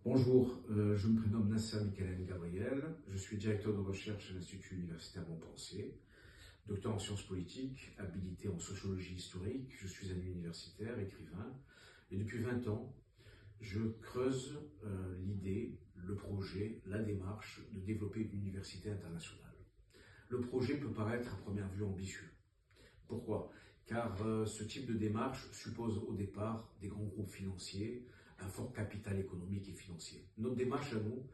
Bonjour, je me prénomme Nasser Michael Gabriel, je suis directeur de recherche à l'Institut universitaire Montpensier, docteur en sciences politiques, habilité en sociologie historique, je suis un universitaire, écrivain, et depuis 20 ans, je creuse l'idée, le projet, la démarche de développer une université internationale. Le projet peut paraître à première vue ambitieux. Pourquoi? Car ce type de démarche suppose au départ des grands groupes financiers, un fort capital économique et financier. Notre démarche à nous,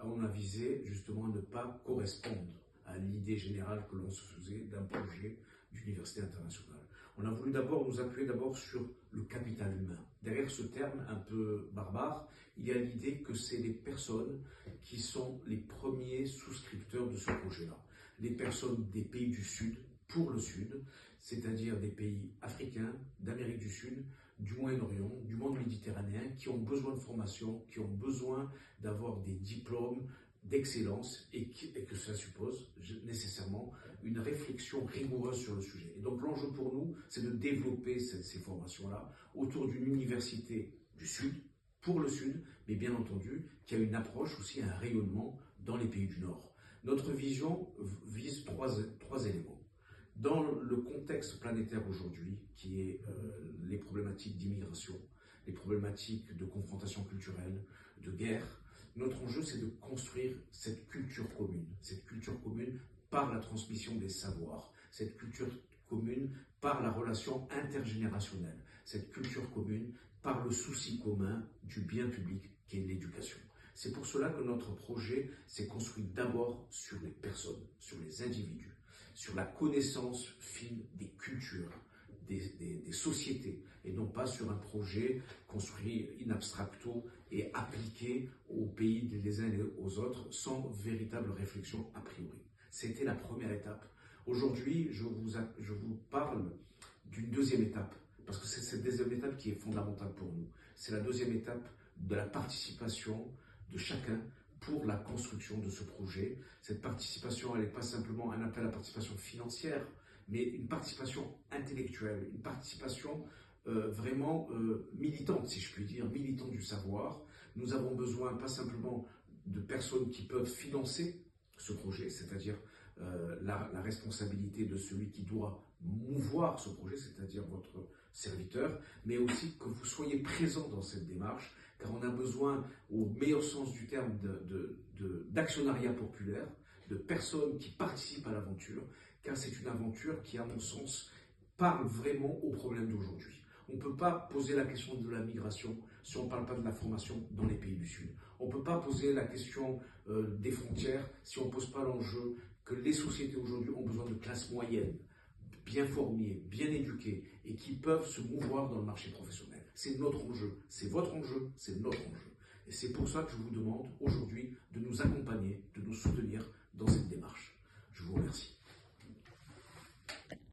on a visé justement à ne pas correspondre à l'idée générale que l'on se faisait d'un projet d'université internationale. On a voulu d'abord nous appuyer sur le capital humain. Derrière ce terme un peu barbare, il y a l'idée que c'est les personnes qui sont les premiers souscripteurs de ce projet-là. Les personnes des pays du Sud, pour le Sud, c'est-à-dire des pays africains, d'Amérique du Sud, du Moyen-Orient, du monde méditerranéen, qui ont besoin de formation, qui ont besoin d'avoir des diplômes d'excellence et que ça suppose nécessairement une réflexion rigoureuse sur le sujet. Et donc l'enjeu pour nous, c'est de développer ces formations-là autour d'une université du Sud, pour le Sud, mais bien entendu, qui a une approche aussi, un rayonnement dans les pays du Nord. Notre vision vise trois éléments. Dans le contexte planétaire aujourd'hui, qui est les problématiques d'immigration, les problématiques de confrontation culturelle, de guerre, notre enjeu c'est de construire cette culture commune par la transmission des savoirs, cette culture commune par la relation intergénérationnelle, cette culture commune par le souci commun du bien public qui est l'éducation. C'est pour cela que notre projet s'est construit d'abord sur les personnes, sur les individus, sur la connaissance fine des cultures, des sociétés, et non pas sur un projet construit in abstracto et appliqué aux pays les uns et aux autres sans véritable réflexion a priori. C'était la première étape. Aujourd'hui, je vous parle d'une deuxième étape, parce que c'est cette deuxième étape qui est fondamentale pour nous. C'est la deuxième étape de la participation de chacun pour la construction de ce projet. Cette participation, elle n'est pas simplement un appel à la participation financière, mais une participation intellectuelle, une participation vraiment militante, si je puis dire, militante du savoir. Nous avons besoin pas simplement de personnes qui peuvent financer ce projet, c'est-à-dire la responsabilité de celui qui doit mouvoir ce projet, c'est-à-dire votre serviteur, mais aussi que vous soyez présent dans cette démarche, car on a besoin, au meilleur sens du terme, d'actionnariat populaire, de personnes qui participent à l'aventure, car c'est une aventure qui, à mon sens, parle vraiment aux problèmes d'aujourd'hui. On ne peut pas poser la question de la migration si on ne parle pas de la formation dans les pays du Sud. On ne peut pas poser la question des frontières si on ne pose pas l'enjeu que les sociétés aujourd'hui ont besoin de classes moyennes, bien formées, bien éduquées et qui peuvent se mouvoir dans le marché professionnel. C'est notre enjeu, c'est votre enjeu, c'est notre enjeu. Et c'est pour ça que je vous demande aujourd'hui de nous accompagner, de nous soutenir dans cette démarche. Je vous remercie.